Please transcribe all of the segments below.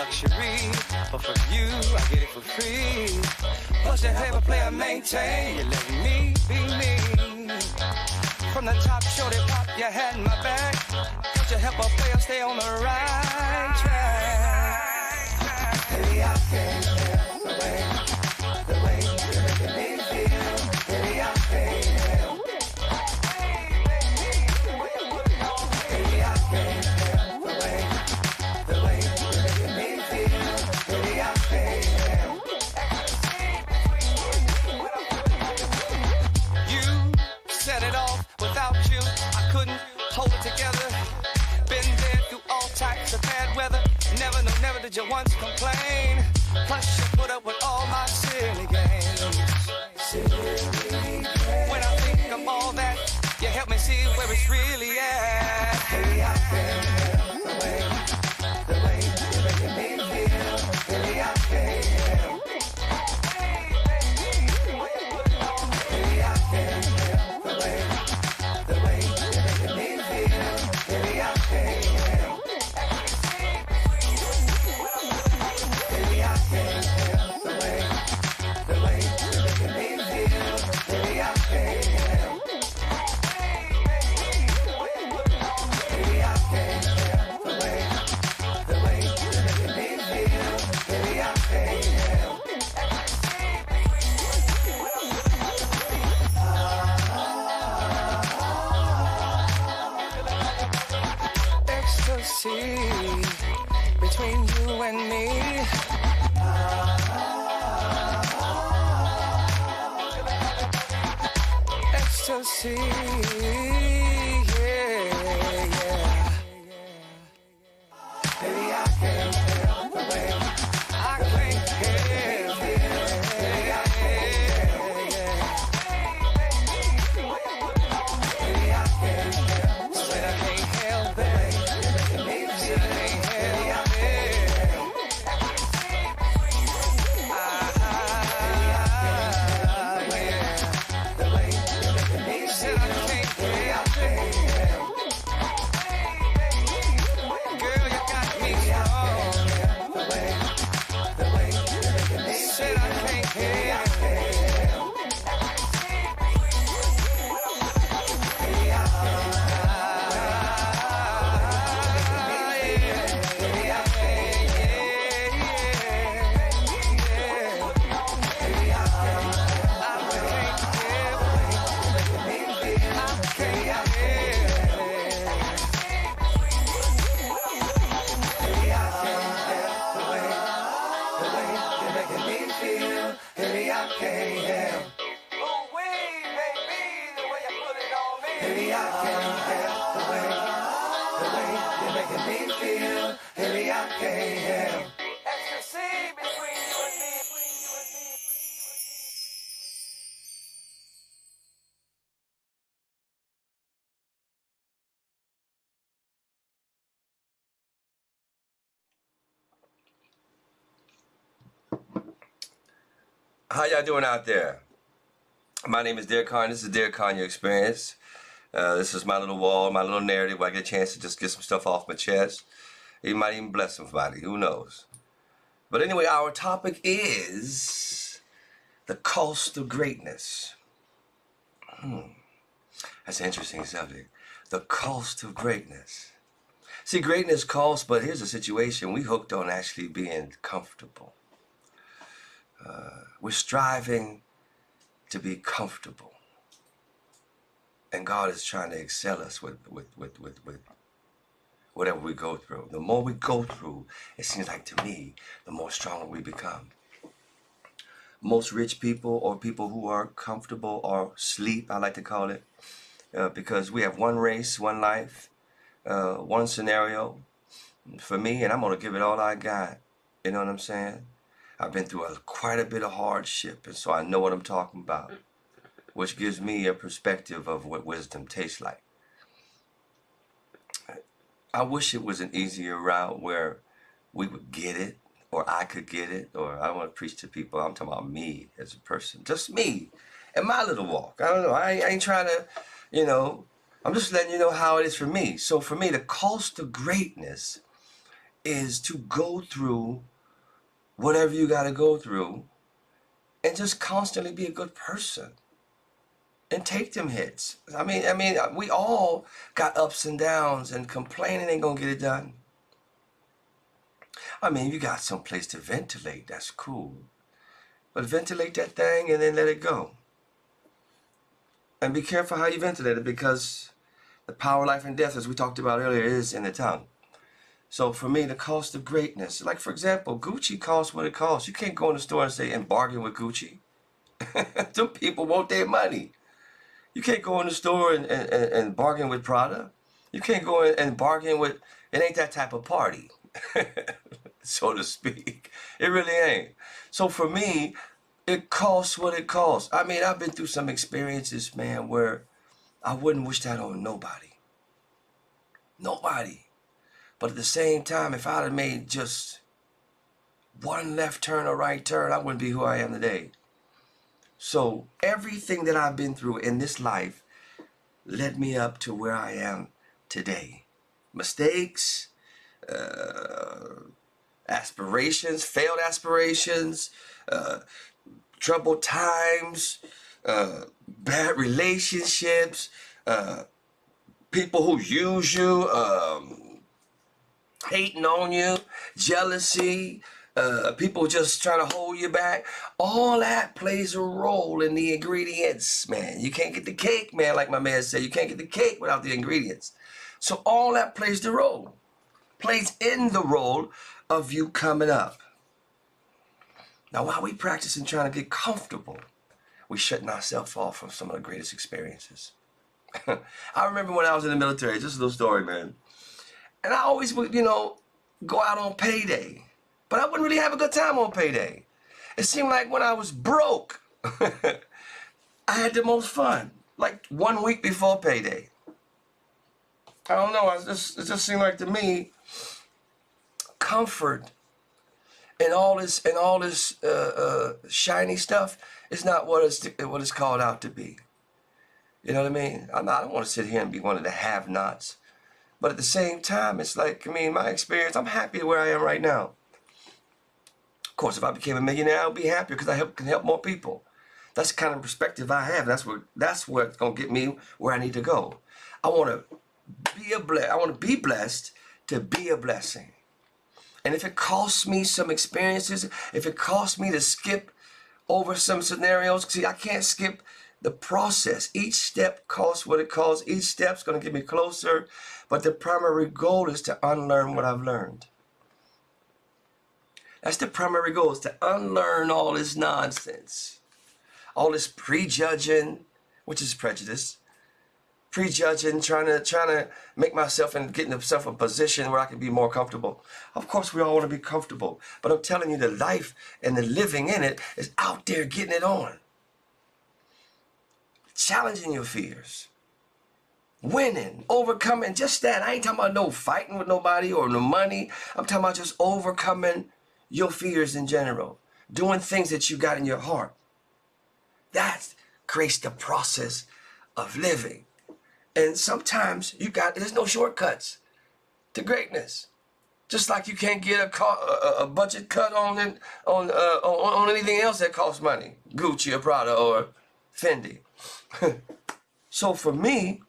luxury, but from you I get it for free. Plus you have a player maintain, you let me be me. From the top, shorty pop, you had my back. Don't you help a player stay on the right track? Baby, I can't help the way you're making me feel. Baby, I can't help. Baby, I can't help the way you're making me feel. Baby, I can't help. You set it off. Without you, I couldn't hold it together. Been there through all types of bad weather. Never, no, never did you once complain. Plus you put up with all my silly games. When I think of all that, you help me see where it's really at. Baby, I can't help the way you're making me feel. Baby, I can't help. Baby, I can't help the way you're making me feel. Baby, I can't help. Baby, I can't help the way you're making me feel. Baby, I can't help. Baby, I can't help the way you're making me feel. Baby, I can't help. Ecstasy between you and me. Ecstasy, yeah. Baby, I can't help the way I can't help. Baby, I can't help. Baby, I can't help. Said I can't help it. Said I can't help it. The way you're making me said I can't help it. Girl, you got me strong. The way you're making me said I can't help it. How y'all doing out there? My name is Dear Conyer. This is Dear Conyer Experience. This is my little wall, my little narrative where I get a chance to just get some stuff off my chest. You might even bless somebody, who knows. But anyway, our topic is the cost of greatness. That's an interesting subject. The cost of greatness. See, greatness costs, but here's the situation. We hooked on actually being comfortable. We're striving to be comfortable. And God is trying to excel us with whatever we go through. The more we go through, it seems like to me, the more stronger we become. Most rich people or people who are comfortable or sleep, I like to call it, because we have one race, one life, one scenario for me, and I'm going to give it all I got. You know what I'm saying? I've been through quite a bit of hardship, and so I know what I'm talking about, which gives me a perspective of what wisdom tastes like. I wish it was an easier route where we would get it, or I could get it, or I don't want to preach to people. I'm talking about me as a person, just me and my little walk. I don't know. I ain't trying to, you know, I'm just letting you know how it is for me. So for me, the cost of greatness is to go through whatever you got to go through and just constantly be a good person and take them hits. I mean, we all got ups and downs, and complaining ain't gonna get it done. I mean, you got some place to ventilate, that's cool. But ventilate that thing and then let it go. And be careful how you ventilate it, because the power of life and death, as we talked about earlier, is in the tongue. So for me, the cost of greatness, like for example, Gucci costs what it costs. You can't go in the store and say, and bargain with Gucci. Some people want their money. You can't go in the store and bargain with Prada. You can't go in and bargain with, it ain't that type of party, so to speak. It really ain't. So for me, it costs what it costs. I mean, I've been through some experiences, man, where I wouldn't wish that on nobody. Nobody. But at the same time, if I'd have made just one left turn or right turn, I wouldn't be who I am today. So everything that I've been through in this life led me up to where I am today. Mistakes, aspirations, failed aspirations, troubled times, bad relationships, people who use you, hating on you, jealousy, people just trying to hold you back. All that plays a role in the ingredients, man. You can't get the cake, man, like my man said. You can't get the cake without the ingredients. So all that plays the role, plays in the role of you coming up. Now, while we practicing trying to get comfortable, we shutting ourselves off from some of the greatest experiences. I remember when I was in the military, just a little story, man. And I always would, you know, go out on payday. But I wouldn't really have a good time on payday. It seemed like when I was broke, I had the most fun. Like 1 week before payday. I don't know, it just seemed like to me, comfort and all this shiny stuff is not what it's called out to be. You know what I mean? I don't want to sit here and be one of the have-nots. But at the same time, it's like, I mean, my experience, I'm happy where I am right now. Of course, if I became a millionaire, I'll be happier because I can help more people. That's the kind of perspective I have. That's what's gonna get me where I need to go. I want to be blessed to be a blessing. And if it costs me some experiences, if it costs me to skip over some scenarios, see, I can't skip the process. Each step costs what it costs. Each step's gonna get me closer. But the primary goal is to unlearn what I've learned. That's the primary goal, is to unlearn all this nonsense. All this prejudging, which is prejudice. Prejudging, trying to make myself and getting myself a position where I can be more comfortable. Of course, we all want to be comfortable. But I'm telling you, the life and the living in it is out there getting it on. Challenging your fears. Winning, overcoming, just that. I ain't talking about no fighting with nobody or no money. I'm talking about just overcoming your fears in general. Doing things that you got in your heart. That creates the process of living. And sometimes there's no shortcuts to greatness. Just like you can't get a budget cut on anything else that costs money. Gucci or Prada or Fendi. So for me,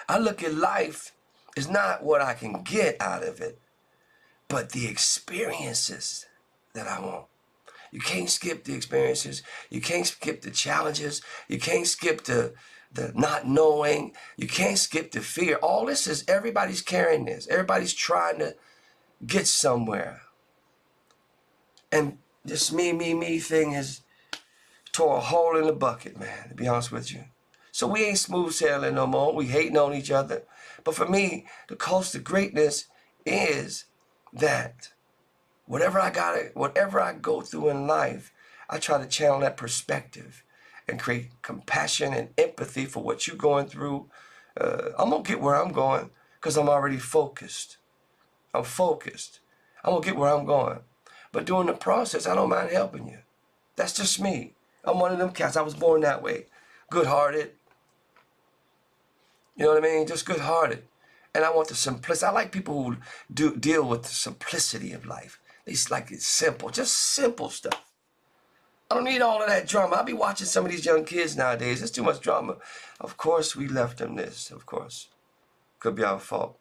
I look at life as not what I can get out of it, but the experiences that I want. You can't skip the experiences. You can't skip the challenges. You can't skip the not knowing. You can't skip the fear. All this is, everybody's carrying this. Everybody's trying to get somewhere. And this me thing has tore a hole in the bucket, man, to be honest with you. So we ain't smooth sailing no more. We hating on each other. But for me, the cost of greatness is that whatever I go through in life, I try to channel that perspective and create compassion and empathy for what you're going through. I'm going to get where I'm going because I'm already focused. I'm focused. I'm going to get where I'm going. But during the process, I don't mind helping you. That's just me. I'm one of them cats. I was born that way. Good-hearted. You know what I mean? Just good-hearted. And I want the simplicity. I like people who deal with the simplicity of life. They like it simple, just simple stuff. I don't need all of that drama. I'll be watching some of these young kids nowadays. There's too much drama. Of course, we left them this, of course. Could be our fault.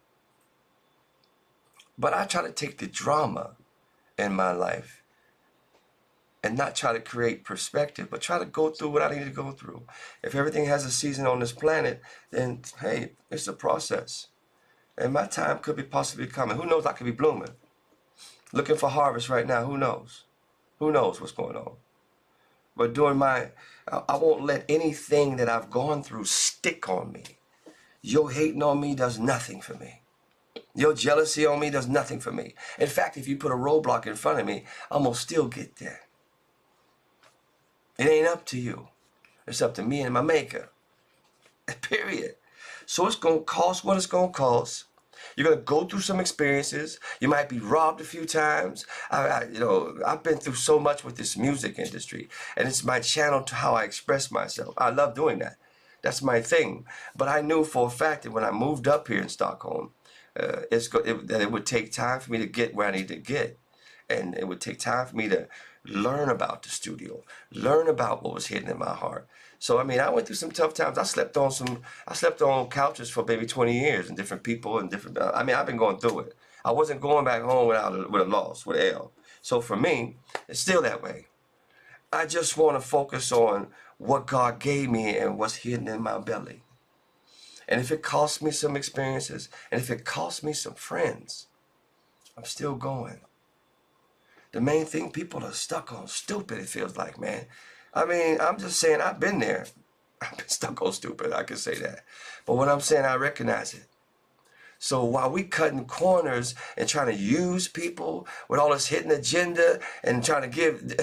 But I try to take the drama in my life and not try to create perspective, but try to go through what I need to go through. If everything has a season on this planet, then, hey, it's a process. And my time could be possibly coming. Who knows? I could be blooming. Looking for harvest right now. Who knows? Who knows what's going on? But during I won't let anything that I've gone through stick on me. Your hating on me does nothing for me. Your jealousy on me does nothing for me. In fact, if you put a roadblock in front of me, I'm going to still get there. It ain't up to you. It's up to me and my maker. Period. So it's going to cost what it's going to cost. You're going to go through some experiences. You might be robbed a few times. I've been through so much with this music industry, and it's my channel to how I express myself. I love doing that. That's my thing. But I knew for a fact that when I moved up here in Stockholm, that it would take time for me to get where I need to get. And it would take time for me to learn about the studio, learn about what was hidden in my heart. So, I mean, I went through some tough times. I slept on couches for maybe 20 years and different people and different, I've been going through it. I wasn't going back home with a loss, with an L. So for me, it's still that way. I just want to focus on what God gave me and what's hidden in my belly. And if it costs me some experiences, and if it costs me some friends, I'm still going. The main thing, people are stuck on stupid, it feels like, man. I mean, I'm just saying, I've been there. I've been stuck on stupid, I can say that. But what I'm saying, I recognize it. So while we cutting corners and trying to use people with all this hidden agenda and trying to give,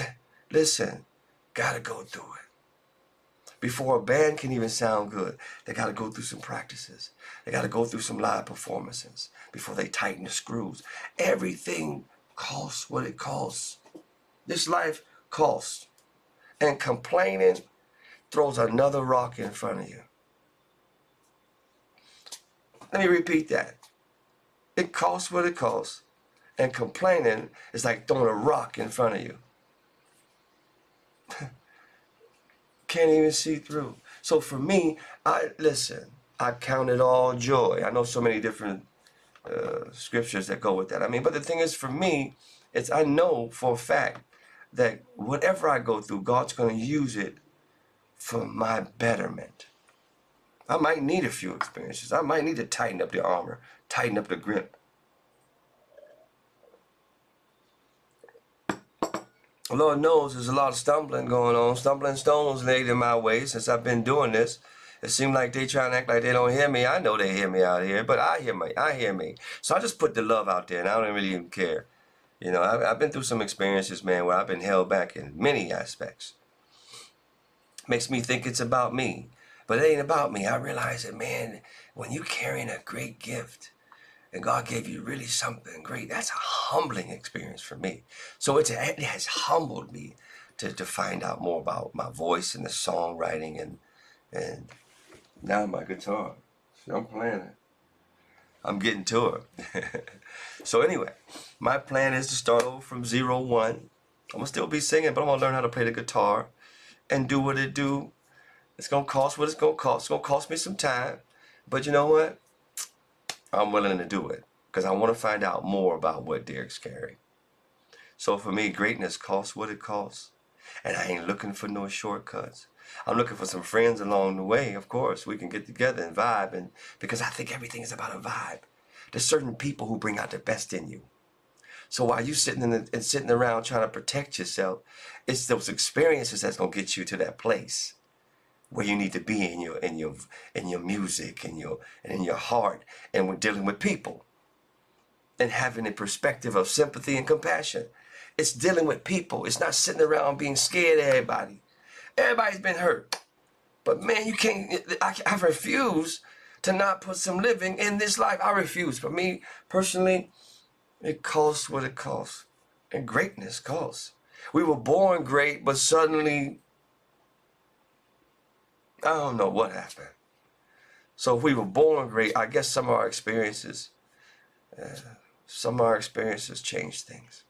listen, gotta go through it. Before a band can even sound good, they gotta go through some practices. They gotta go through some live performances before they tighten the screws. Everything costs what it costs. This life costs. And complaining throws another rock in front of you. Let me repeat that. It costs what it costs. And complaining is like throwing a rock in front of you. Can't even see through. So for me, I count it all joy. I know so many different scriptures that go with that. I mean, but the thing is, for me, I know for a fact that whatever I go through, God's going to use it for my betterment. I might need a few experiences. I might need to tighten up the armor, tighten up the grip. Lord knows there's a lot of stumbling going on. Stumbling stones laid in my way since I've been doing this. It seems like they trying to act like they don't hear me. I know they hear me out here, but I hear me. So I just put the love out there, and I don't really even care. You know, I've been through some experiences, man, where I've been held back in many aspects. Makes me think it's about me. But it ain't about me. I realize that, man, when you're carrying a great gift and God gave you really something great, that's a humbling experience for me. So it has humbled me to find out more about my voice and the songwriting and now my guitar. See, I'm playing it. I'm getting to it. So anyway, my plan is to start over from 0-1. I'm going to still be singing, but I'm going to learn how to play the guitar and do what it do. It's going to cost what it's going to cost. It's going to cost me some time. But you know what? I'm willing to do it because I want to find out more about what Derek's carrying. So for me, greatness costs what it costs. And I ain't looking for no shortcuts. I'm looking for some friends along the way. Of course, we can get together and vibe. And because I think everything is about a vibe. There's certain people who bring out the best in you. So while you sitting around trying to protect yourself, it's those experiences that's gonna get you to that place where you need to be in your music and in your heart, and we're dealing with people and having a perspective of sympathy and compassion. It's dealing with people. It's not sitting around being scared of everybody. Everybody's been hurt, but man, you can't. I refuse to not put some living in this life. I refuse. For me personally, it costs what it costs, and greatness costs. We were born great, but suddenly, I don't know what happened. So if we were born great, I guess some of our experiences change things.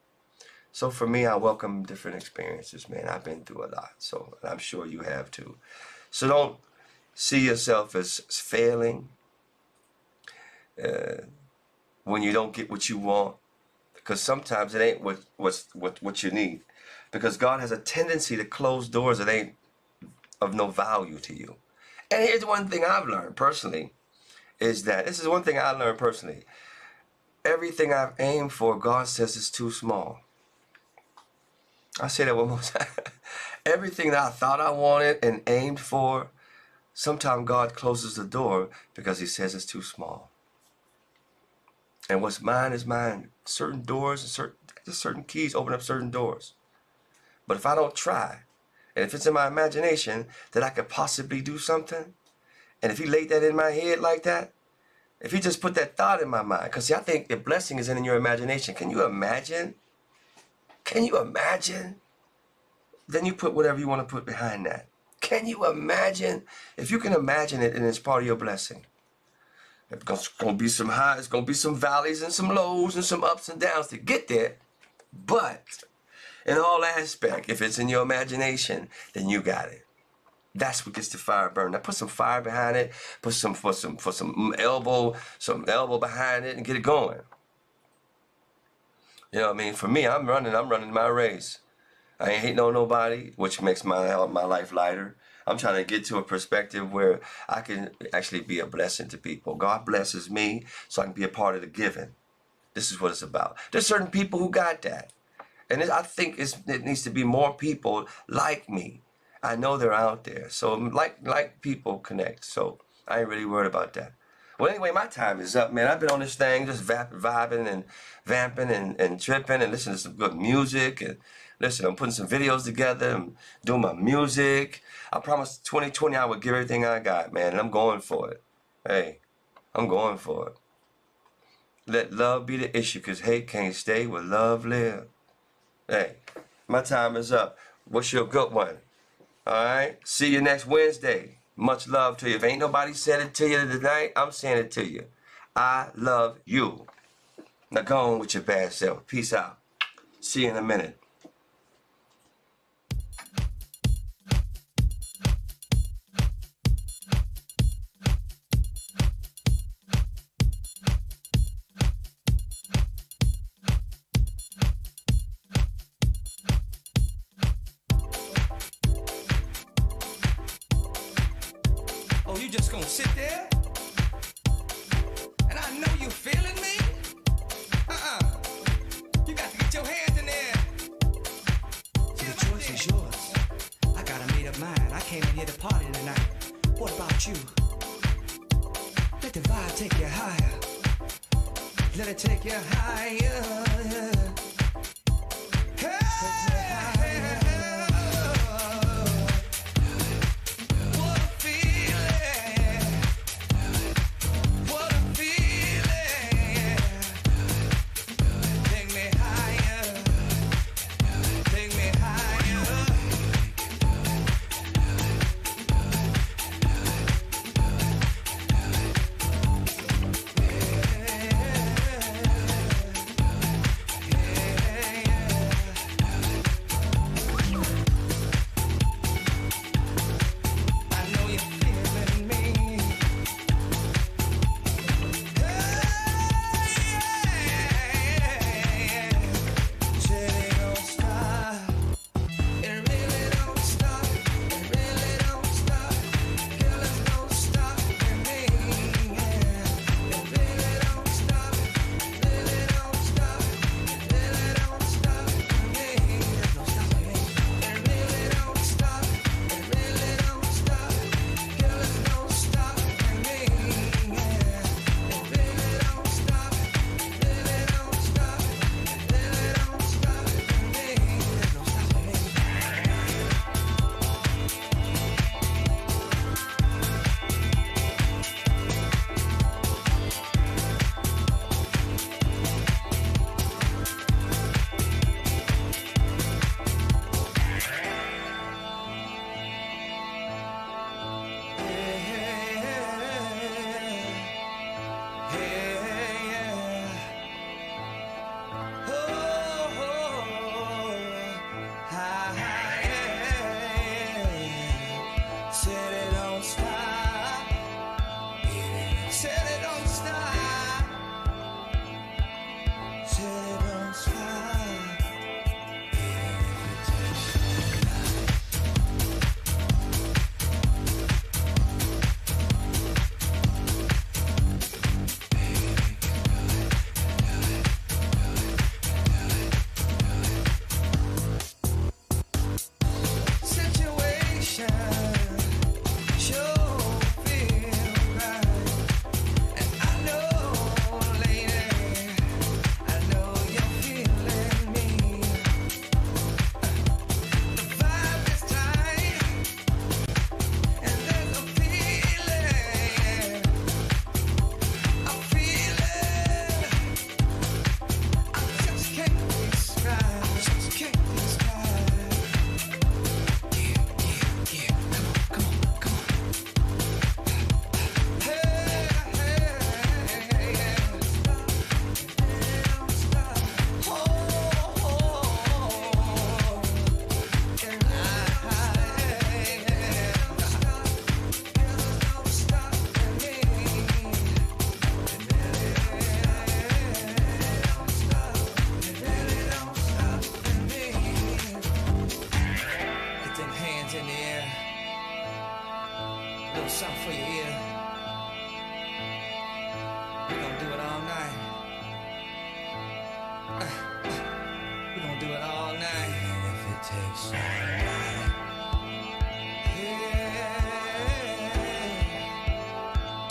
So for me, I welcome different experiences, man. I've been through a lot, so I'm sure you have too. So don't see yourself as failing when you don't get what you want, because sometimes it ain't what you need. Because God has a tendency to close doors that ain't of no value to you. And here's one thing I've learned personally, is that this is one thing I learned personally. Everything I've aimed for, God says is too small. I'll say that one more time. Everything that I thought I wanted and aimed for, sometimes God closes the door because he says it's too small. And what's mine is mine. Certain doors and certain keys open up certain doors. But if I don't try, and if it's in my imagination that I could possibly do something, and if he laid that in my head like that, if he just put that thought in my mind, because see, I think the blessing is in your imagination. Can you imagine? Can you imagine? Then you put whatever you want to put behind that. Can you imagine? If you can imagine it, and it's part of your blessing. It's going to be some highs, it's going to be some valleys and some lows and some ups and downs to get there. But in all aspects, if it's in your imagination, then you got it. That's what gets the fire burning. Now put some fire behind it, put some elbow behind it, and get it going. You know what I mean? For me, I'm running my race. I ain't hating on nobody, which makes my life lighter. I'm trying to get to a perspective where I can actually be a blessing to people. God blesses me so I can be a part of the giving. This is what it's about. There's certain people who got that. And I think it needs to be more people like me. I know they're out there. So like people connect. So I ain't really worried about that. Well, anyway, my time is up, man. I've been on this thing just vibing and vamping and tripping and listening to some good music. And listen, I'm putting some videos together. I'm doing my music. I promised 2020 I would give everything I got, man. And I'm going for it. Hey, I'm going for it. Let love be the issue, because hate can't stay where love live. Hey, my time is up. What's your good one? All right? See you next Wednesday. Much love to you. If ain't nobody said it to you tonight, I'm saying it to you. I love you. Now go on with your bad self. Peace out. See you in a minute. Oh, you just gonna sit there? And I know you feeling me? You got to get your hands in there. The choice is yours. I gotta made up mine. I came in here to party tonight. What about you? Let the vibe take you higher. Let it take you higher.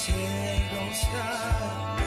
Say it ain't gonna stop.